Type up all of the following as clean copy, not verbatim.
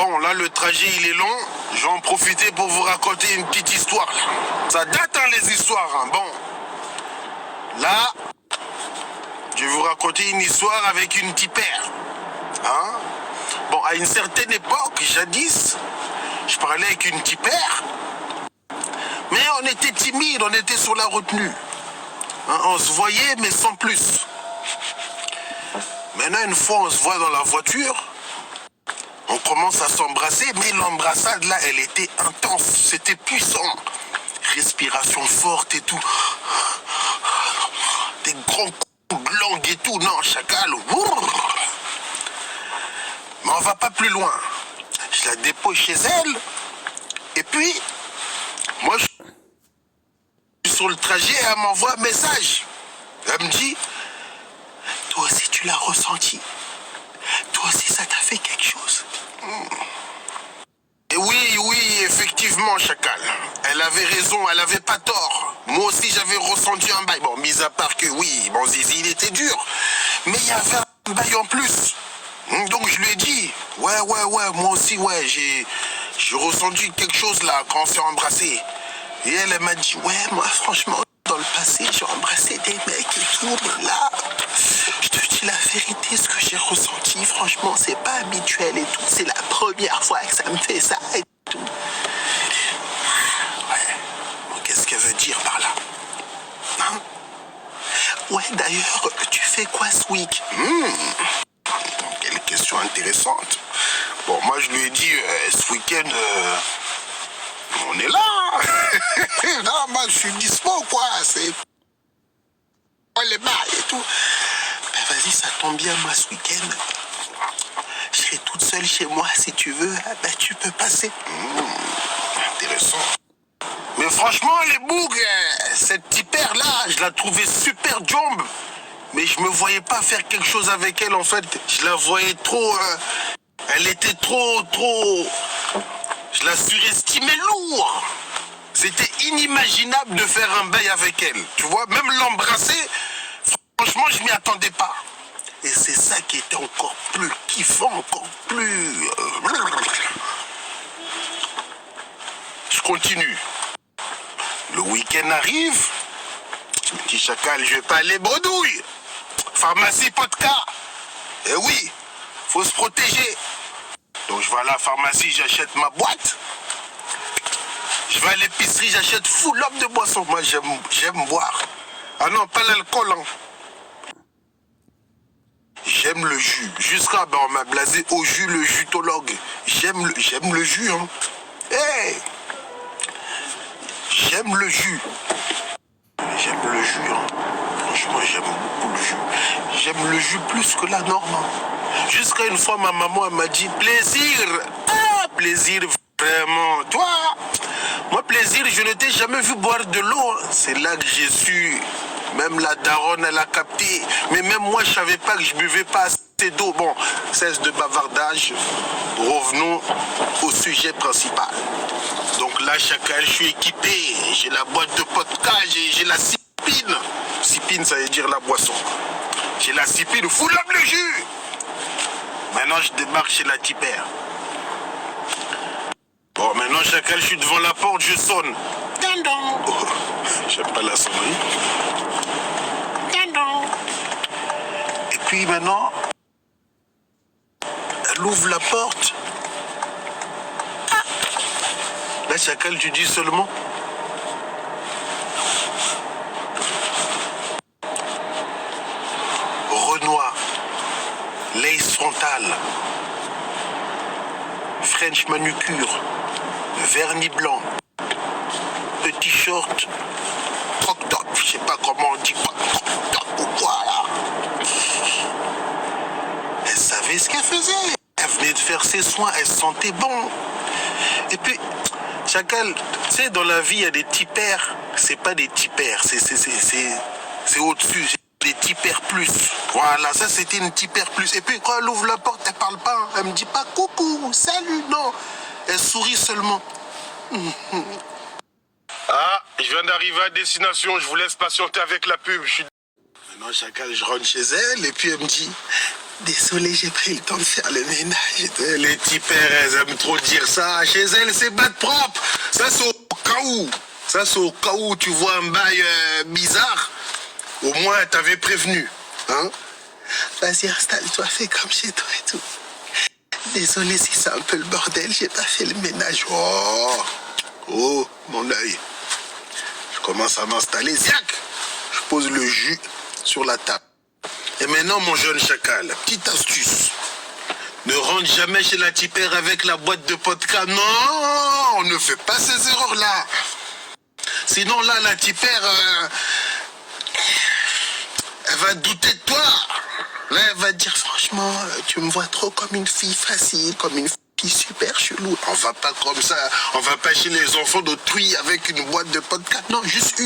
Bon, là, le trajet, il est long. Je vais en profiter pour vous raconter une petite histoire. Ça date, hein, les histoires. Hein. Bon, là, je vais vous raconter une histoire avec une tipère. Hein? Bon, à une certaine époque, jadis, je parlais avec une tipère. Mais on était timide, on était sur la retenue. Hein, on se voyait, mais sans plus. Maintenant, une fois, on se voit dans la voiture. On commence à s'embrasser, mais l'embrassade, là, elle était intense. C'était puissant. Respiration forte et tout. Des grands coups de langue et tout. Non, chacal. Mais on va pas plus loin. Je la dépose chez elle. Et puis, moi, je suis sur le trajet et elle m'envoie un message. Elle me dit, toi aussi, tu l'as ressenti. Toi aussi, ça t'a fait quelque chose. Et oui, effectivement, chacal. Elle avait raison, elle avait pas tort. Moi aussi, j'avais ressenti un bail. Bon, mis à part que oui, mon zizi, il était dur. Mais il y avait un bail en plus. Donc, je lui ai dit, ouais, moi aussi, ouais, j'ai ressenti quelque chose là, quand on s'est embrassé. Et elle m'a dit, ouais, moi, franchement, dans le passé, j'ai embrassé des mecs et tout, mais là, je te dis la vérité, ce que j'ai ressenti, franchement, c'est pas habituel et tout. C'est la première fois que ça me fait ça et tout. Ouais, bon, qu'est-ce qu'elle veut dire par là? Hein? Ouais, d'ailleurs, tu fais quoi ce week? Quelle question intéressante. Bon, moi, je lui ai dit, ce week-end, on est là. Non, moi, je suis dispo, quoi. C'est les bails et tout. Ben, vas-y, ça tombe bien, moi, ce week-end. Je serai toute seule chez moi, si tu veux. Ben, tu peux passer. Intéressant. Mais franchement, les bougs, cette tipère-là, je la trouvais super jombe. Mais je me voyais pas faire quelque chose avec elle, en fait. Je la voyais trop... elle était trop... Je la surestimais lourd. C'était inimaginable de faire un bail avec elle. Tu vois, même l'embrasser, franchement, je m'y attendais pas. Et c'est ça qui était encore plus kiffant, encore plus... Je continue. Le week-end arrive. Je me dis, chacal, je vais pas aller bredouille. Pharmacie Podka. Eh oui, faut se protéger. Donc je vais à la pharmacie, j'achète ma boîte. Je vais à l'épicerie, j'achète full up de boissons. Moi, j'aime boire. Ah non, pas l'alcool. Hein. J'aime le jus. Jusqu'à, on m'a blasé au jus, le jutologue. J'aime le jus. Hein. Hey, j'aime le jus. J'aime le jus. Hein. Franchement, j'aime beaucoup le jus. J'aime le jus plus que la norme. Hein. Jusqu'à une fois, ma maman m'a dit, plaisir. Ah, plaisir, vraiment. Toi, moi, plaisir, je ne t'ai jamais vu boire de l'eau. Hein. C'est là que j'ai su. Même la daronne, elle a capté. Mais même moi, je savais pas que je buvais pas assez d'eau. Bon, cesse de bavardage. Revenons au sujet principal. Donc là, chacal, je suis équipé. J'ai la boîte de vodka, j'ai la cipine. Cipine, ça veut dire la boisson. J'ai la cipine, full up le jus. Maintenant, je débarque chez la tipère. Bon, maintenant, chacal, je suis devant la porte, je sonne. Dindon. Oh, j'aime pas la sonnerie. Dindon. Et puis maintenant, elle ouvre la porte. Ah. Là, chacal, tu dis seulement. Renoir, lace frontale, French manucure, vernis blanc, petit short, croc-top, je sais pas comment on dit, croc-top ou quoi là. Elle savait ce qu'elle faisait. Elle venait de faire ses soins, elle se sentait bon. Et puis, chacal, tu sais, dans la vie, il y a des tipères. C'est pas des tipères, c'est au-dessus. Des tipères plus. Voilà, ça c'était une tipère plus. Et puis quand elle ouvre la porte, elle parle pas. Hein. Elle me dit pas coucou, salut, non. Elle sourit seulement. Ah, je viens d'arriver à destination, je vous laisse patienter avec la pub. Maintenant, chacal, je rentre chez elle et puis elle me dit, Désolé, j'ai pris le temps de faire le ménage. Les tipères, elles aiment trop dire ça. Chez elles, c'est battre propre. Ça, c'est au cas où. Ça, c'est au cas où tu vois un bail bizarre. Au moins, t'avais prévenu. Hein? Vas-y, installe-toi, fais comme chez toi et tout. Désolé si c'est un peu le bordel, j'ai pas fait le ménage. Oh, mon œil. Je commence à m'installer. Ziac! Je pose le jus sur la table. Et maintenant, mon jeune chacal, petite astuce. Ne rentre jamais chez la tipère avec la boîte de podcast. Non, on ne fait pas ces erreurs-là. Sinon, là, la tipère, elle va douter de toi. Là, elle va dire, franchement, tu me vois trop comme une fille facile, comme une fille super chelou. On va pas comme ça, on va pas chez les enfants d'autrui avec une boîte de podcast. Non, juste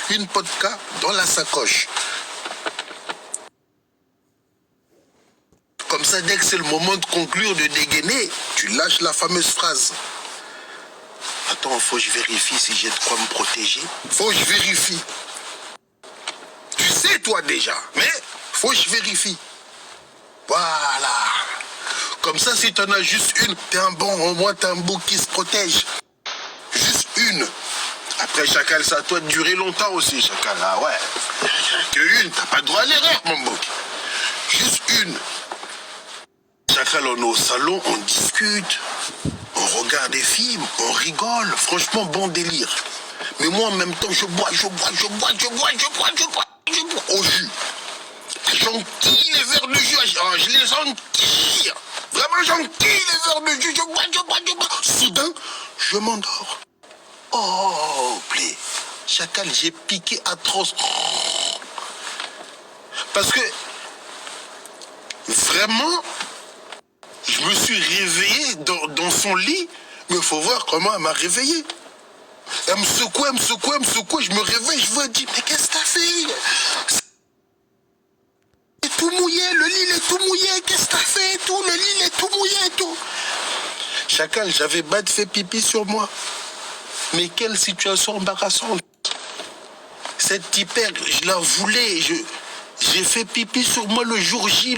une podcast dans la sacoche. Comme ça, dès que c'est le moment de conclure, de dégainer, tu lâches la fameuse phrase. Attends, faut que je vérifie si j'ai de quoi me protéger. Faut que je vérifie. Tu sais, toi, déjà, mais faut que je vérifie. Voilà. Comme ça, si t'en as juste une, t'es un bon, au moins t'as un bouc qui se protège. Juste une. Après, chacal, ça à toi de durer longtemps aussi, chacal. Ah ouais. Que une, t'as pas le droit à l'erreur, mon bouc. Juste une. Chacal, on est au salon, on discute, on regarde des films, on rigole. Franchement, bon délire. Mais moi, en même temps, je bois au jus. J'enquille les verres de jus. Je les enquille. Vraiment, j'enquille les verres de jus. Je bois. Soudain, je m'endors. Oh, plaît. Chacal, j'ai piqué atroce. Parce que, vraiment, je me suis réveillé dans son lit, mais il faut voir comment elle m'a réveillé. Elle me secouait, je me réveille, je vois, je dis, mais qu'est-ce que t'as fait? C'est tout mouillé, le lit il est tout mouillé, qu'est-ce que t'as fait et tout? Le lit il est tout mouillé et tout. Chacal, j'avais fait pipi sur moi. Mais quelle situation embarrassante. Cette tipère, je la voulais, j'ai fait pipi sur moi le jour J,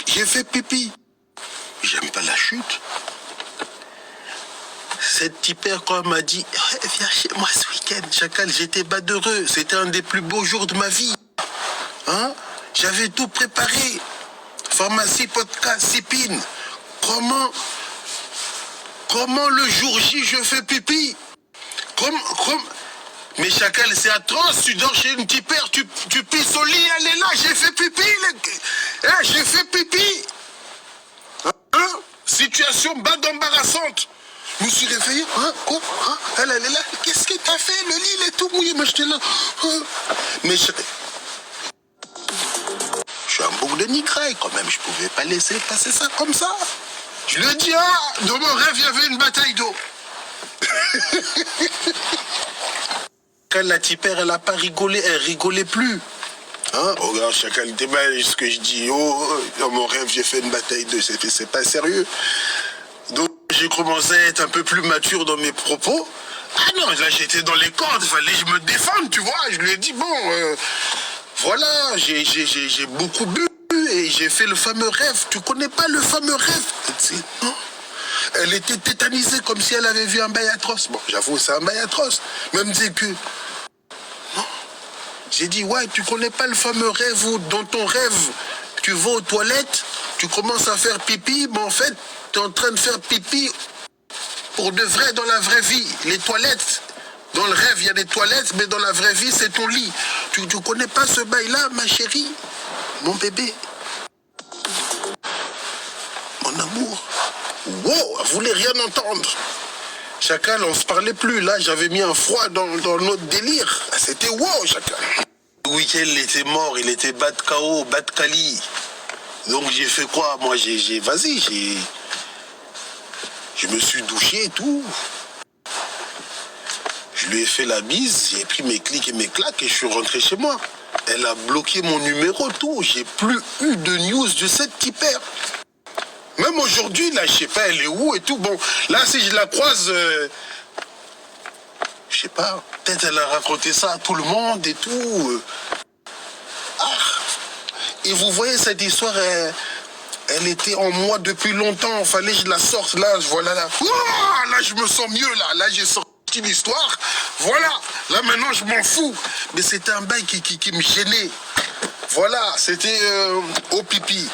J'ai fait pipi. J'aime pas la chute. Cette tipère, quand elle m'a dit, viens chez moi ce week-end, chacal, j'étais badheureux. C'était un des plus beaux jours de ma vie. Hein? J'avais tout préparé. Pharmacie, podcast, Sipine. Comment le jour J, je fais pipi? Mais chacal, c'est atroce, tu dors chez une tipère, tu pisses au lit, elle est là, j'ai fait pipi, j'ai fait pipi. Hein? Situation bad embarrassante. Je me suis réveillé, hein? Quoi? Hein? Elle est là, qu'est-ce que t'as fait? Le lit, il est tout mouillé, mais j'étais là. Hein? Mais je suis un bouc de nigraille quand même, je pouvais pas laisser passer ça comme ça. Je le dis, dans mon rêve, il y avait une bataille d'eau. Quand la tipère, elle a pas rigolé, elle rigolait plus. Hein? Oh, regarde, chacal, déballe ce que je dis. Dans mon rêve, j'ai fait une bataille d'eau, c'est pas sérieux. Donc, j'ai commencé à être un peu plus mature dans mes propos. Ah non, là, j'étais dans les cordes, il fallait que je me défende, tu vois. Je lui ai dit, bon, voilà, j'ai beaucoup bu et j'ai fait le fameux rêve. Tu connais pas le fameux rêve? Non. Elle était tétanisée comme si elle avait vu un bail atroce. Bon, j'avoue, c'est un bail atroce. Mais elle me disait que... Non. J'ai dit, ouais, tu connais pas le fameux rêve où, dans ton rêve, tu vas aux toilettes, tu commences à faire pipi, mais en fait, tu es en train de faire pipi pour de vrai dans la vraie vie. Les toilettes, dans le rêve, il y a des toilettes, mais dans la vraie vie, c'est ton lit. Tu connais pas ce bail-là, ma chérie? Mon bébé? Mon amour? Wow, elle voulait rien entendre. Chacal, on se parlait plus. Là, j'avais mis un froid dans notre délire. C'était wow, Chacal. Le week-end, il était mort, il était bas de KO, bas de Cali. Donc j'ai fait quoi? Moi, vas-y, je me suis douché et tout. Je lui ai fait la bise, j'ai pris mes clics et mes claques et je suis rentré chez moi. Elle a bloqué mon numéro, tout. J'ai plus eu de news de cette tipère. Même aujourd'hui, là, je sais pas, elle est où et tout. Bon, là, si je la croise, je sais pas, peut-être elle a raconté ça à tout le monde et tout. Ah. Et vous voyez, cette histoire, elle était en moi depuis longtemps. Fallait que je la sorte là. Voilà là. Oh, là, je me sens mieux là. Là, j'ai sorti l'histoire. Voilà. Là, maintenant, je m'en fous. Mais c'était un bail qui me gênait. Voilà. C'était au pipi.